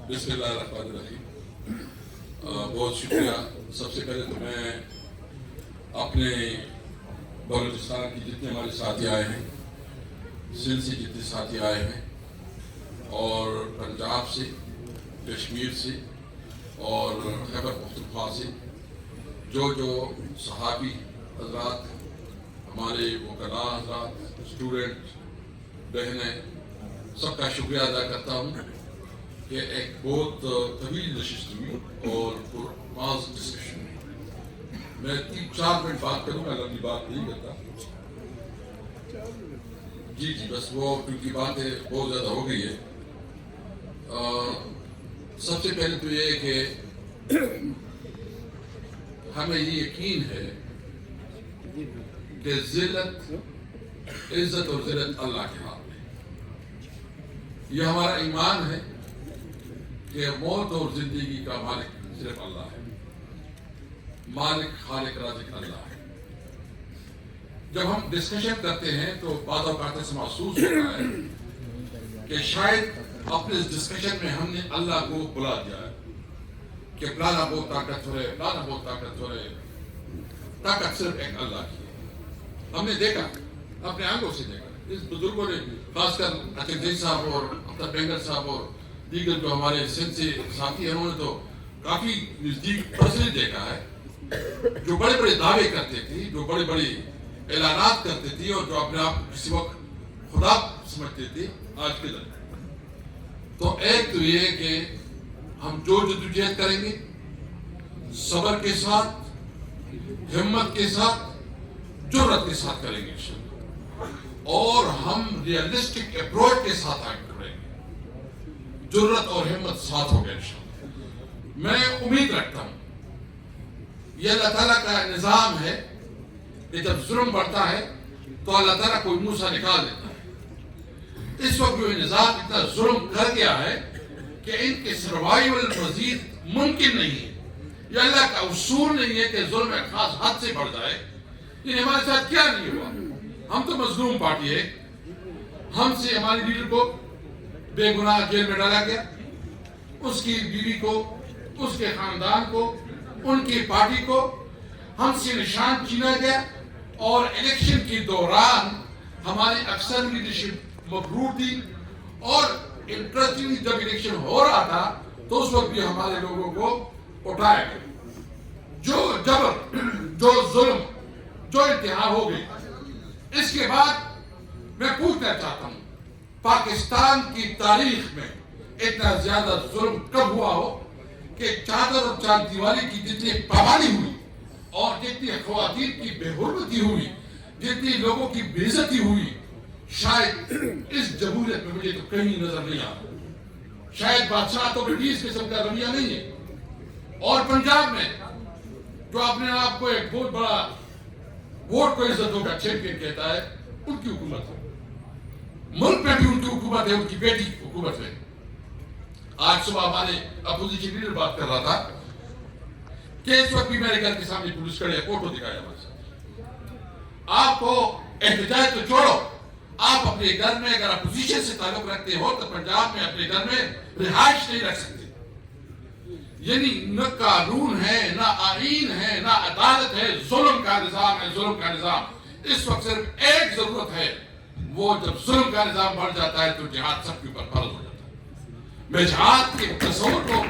بسم اللہ الرحمن الرحیم. بہت شکریہ. سب سے پہلے تو میں اپنے بلوچستان کی جتنے ہمارے ساتھی آئے ہیں، سندھ سے جتنے ساتھی آئے ہیں، اور پنجاب سے، کشمیر سے اور خیبر پختونخوا سے جو صحابی حضرات، ہمارے وکلاء حضرات، اسٹوڈنٹ بہنیں، سب کا شکریہ ادا کرتا ہوں کہ ایک بہت طویل نشست ہوئی اور پرماز ڈسکشن ہوئی. میں 3-4 منٹ بات کروں گا، لمبی بات نہیں کرتا. جی بس وہ کیونکہ باتیں بہت زیادہ ہو گئی ہے. سب سے پہلے تو یہ کہ ہمیں یہ یقین ہے کہ عزت اور ذلت اللہ کے ہاتھ میں. یہ ہمارا ایمان ہے کہ موت اور زندگی کا مالک صرف اللہ ہے. مالک، خالق، رازق اللہ ہے. جب ہم ڈسکشن کرتے ہیں تو بعض اوقات ایسا محسوس ہوتا ہے کہ شاید اپنے اس ڈسکشن میں ہم نے اللہ کو بلا دیا ہے کہ فلانا بہت طاقتور ہے، فلانا بہت طاقتور ہے. طاقت صرف ایک اللہ کی ہے. ہم نے دیکھا، اپنے آنکھوں سے دیکھا. اس بزرگوں نے، خاص کر عتیق زئی صاحب اور اختر بینگر صاحب اور دیگر جو ہمارے سندھ سے ساتھی ہیں، انہوں نے تو کافی نزدیک پرسنلی دیکھا ہے. جو بڑے بڑے دعوے کرتے تھے، جو بڑے بڑے اعلانات کرتے تھے، اور جو اپنے آپ کسی وقت خدا سمجھتے تھے، آج کے دن تو ایک تو یہ کہ ہم جو جدوجہد کریں گے صبر کے ساتھ، ہمت کے ساتھ، جرأت کے ساتھ کریں گے انشاءاللہ. اور ہم ریئلسٹک اپروچ کے ساتھ آگے بڑھیں گے. جرأت اور ہمت ساتھ ہوگا انشاءاللہ. میں امید رکھتا ہوں یہ اللہ تعالیٰ کا نظام ہے کہ جب ظلم بڑھتا ہے تو اللہ تعالیٰ کوئی منہ سے نکال دیتا ہے. اس وقت جو نظام اتنا ظلم کر گیا ہے کہ ان کے سروائیول مزید ممکن نہیں ہے. یہ اللہ کا اصول نہیں ہے کہ ظلم ایک خاص حد سے بڑھ جائے. یہ ہمارے ساتھ کیا نہیں ہوا. ہم تو مظلوم پارٹی ہے. ہم سے ہماری لیڈر کو بے گناہ جیل میں ڈالا گیا، اس کی بیوی کو، اس کے خاندان کو، ان کی پارٹی کو ہم سے نشان چھینا گیا. اور الیکشن کے دوران ہماری اکثر لیڈرشپ مغرور تھی. اور انٹرسٹنگلی جب الیکشن ہو رہا تھا تو اس وقت بھی ہمارے لوگوں کو اٹھایا گیا. جو جبر، جو ظلم، جو انتہا ہو گئی. اس کے بعد میں پوچھنا چاہتا ہوں، پاکستان کی تاریخ میں اتنا زیادہ ظلم کب ہوا ہو کہ چادر اور چار دیواری کی جتنی پابندی ہوئی، اور جتنی خواتین کی بے حرمتی ہوئی، جتنی لوگوں کی بے عزتی ہوئی، شاید اس جمہوریت میں مجھے تو کہیں نظر نہیں آتا. شاید بادشاہ تو برٹش قسم کا رویہ نہیں ہے. اور پنجاب میں جو اپنے آپ کو ایک بہت بڑا ووٹ کو عزتوں کا چیمپئن کہتا ہے، ان کی حکومت ہے. ملک میں بھی ان کی حکومت ہے، ان کی بیٹی کی حکومت ہے. آج صبح ہمارے اپوزیشن لیڈر بات کر رہا تھا کہ اس وقت بھی میرے گھر کے سامنے پولیس کھڑی ہے. فوٹو دکھایا ہمارے ساتھ. آپ کو احتجاج تو چھوڑو، آپ اپنے گھر میں اگر اپوزیشن سے تعلق رکھتے ہو تو پنجاب میں اپنے گھر میں رہائش نہیں رکھ سکتے. یعنی نہ قانون ہے، نہ آئین ہے، نہ عدالت ہے. ظلم کا نظام ہے، ظلم کا نظام. اس وقت صرف ایک ضرورت ہے، وہ جب ظلم کا نظام بڑھ جاتا ہے تو جہاد سب کے اوپر فرض ہو جاتا ہے. میں جہاد کے تصور کو،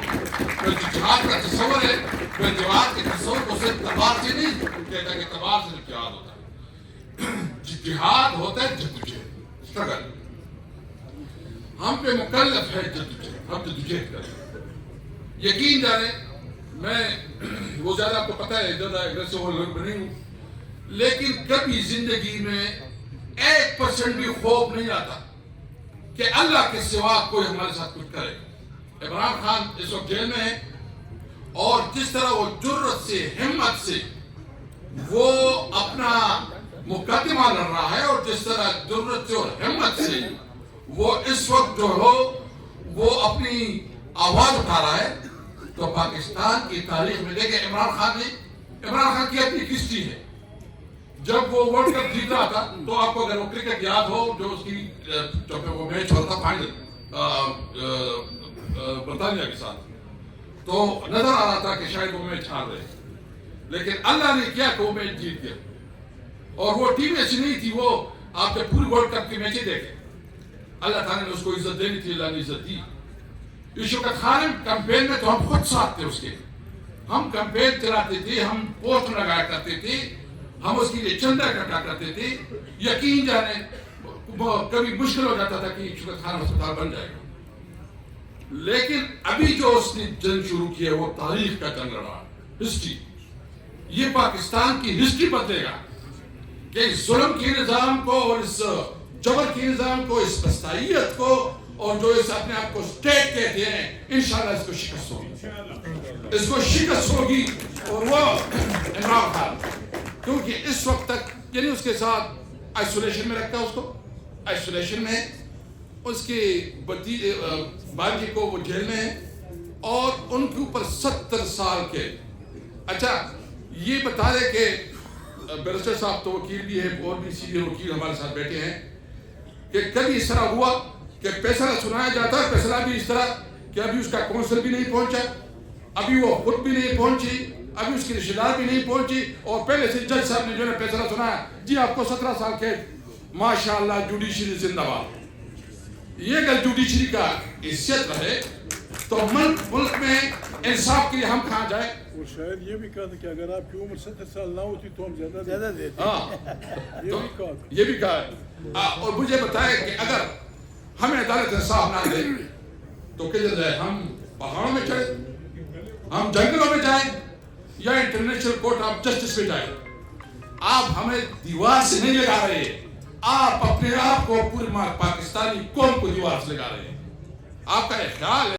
میں جہاد کا تصور ہے، میں جہاد کے تصور کو صرف تلوار سے نہیں کہتا کہ تلوار سے جہاد ہوتا ہے. جہاد ہوتا ہے جدوجہد، اسٹرگل. ہم پہ مکلف ہے جدوجہد، ہم جدوجہد کریں. یقین جانیں میں وہ زیادہ آپ کو پتہ ہے زیادہ اگریسو لوگ نہیں ہوں، لیکن کبھی زندگی میں 1% بھی خوف نہیں آتا کہ اللہ کے سوا کوئی ہمارے ساتھ کچھ کرے. عمران خان اس وقت جیل میں ہے، اور جس طرح وہ جرأت سے، ہمت سے وہ اپنا مقدمہ لڑ رہا ہے، اور جس طرح جرأت سے اور ہمت سے وہ اس وقت جو ہو وہ اپنی آواز اٹھا رہا ہے، تو پاکستان کی تاریخ میں دیکھیں عمران خان کی اپنی ہسٹری ہے. جب وہ ورلڈ کپ جیت رہا تھا تو آپ کو اگر وہ کرکٹ یاد ہو، جو اس کی جب وہ میچ ہوتا تھا فائنل برطانیہ کے ساتھ، تو نظر آ رہا تھا کہ شاید وہ میچ ہار رہے، لیکن اللہ نے کیا کہ وہ میچ جیت گیا. اور وہ ٹیم ایسی نہیں تھی، وہ آپ جب پوری ورلڈ کپ کی میچیں دیکھیں، اللہ تعالیٰ نے اس کو عزت دینی تھی، اللہ نے عزت دی. شوکت خان کمپین میں تو ہم خود ساتھ تھے اس کے، ہم کمپین چلاتے تھے، ہم پوسٹ لگایا کرتے تھے، ہم اس کے لیے چندہ اکٹھا کرتے تھے. یقین جانے کبھی مشکل ہو جاتا تھا کہ شوکت خان ہسپتال بن جائے گا، لیکن ابھی جو اس نے جنگ شروع کی ہے وہ تاریخ کا جنگ رہا، ہسٹری. یہ پاکستان کی ہسٹری بدلے گا کہ اس ظلم کے نظام کو اور اس جبر کے نظام کو، اس بستائیت کو، اور جو اس اپنے آپ کو اسٹیٹ کہتے ہیں، انشاءاللہ اس کو شکست ہوگی، اس کو شکست ہوگی. اور وہ عمران خان کیونکہ اس وقت تک یعنی اس کے ساتھ آئسولیشن میں رکھتا ہے، اس کو آئسولیشن میں، اس کے بھانجے کو وہ جیل میں ہے، اور ان کے اوپر 70 سال کے. اچھا یہ بتا دے کہ بیرسٹر صاحب تو وکیل بھی ہیں، اور بھی سینئر وکیل ہمارے ساتھ بیٹھے ہیں، کہ کبھی اس طرح ہوا کہ فیصلہ سنایا جاتا ہے، فیصلہ بھی اس طرح کہ ابھی اس کا کونسل بھی نہیں پہنچا، ابھی وہ خود بھی نہیں پہنچی، ابھی اس کی رشتہ دار بھی نہیں پہنچی، اور پہلے سے جج صاحب نے جو ہے فیصلہ سنایا، جی آپ کو 17 سال قید. ماشاءاللہ جوڈیشری زندہ باد. یہ اگر جوڈیشری کا حیثیت رہے تو ملک میں انصاف کے لیے ہم کہاں جائیں. اور شاید یہ بھی کہا تھا کہ اگر آپ کی عمر 70 سال نہ ہوتی تو ہم زیادہ دیتے. یہ بھی کہا ہے. اور مجھے بتائے کہ اگر ہمیں عدالت انصاف نہ دے تو کیا جائے، ہم پہاڑوں میں چڑھے، ہم جنگلوں میں جائیں، یا انٹرنیشنل کورٹ آف جسٹس میں جائیں. آپ ہمیں دیوار سے نہیں لگا رہے، آپ اپنے آپ کو پوری پاکستانی قوم کو دیوار سے لگا رہے ہیں. آپ کا ایک خیال ہے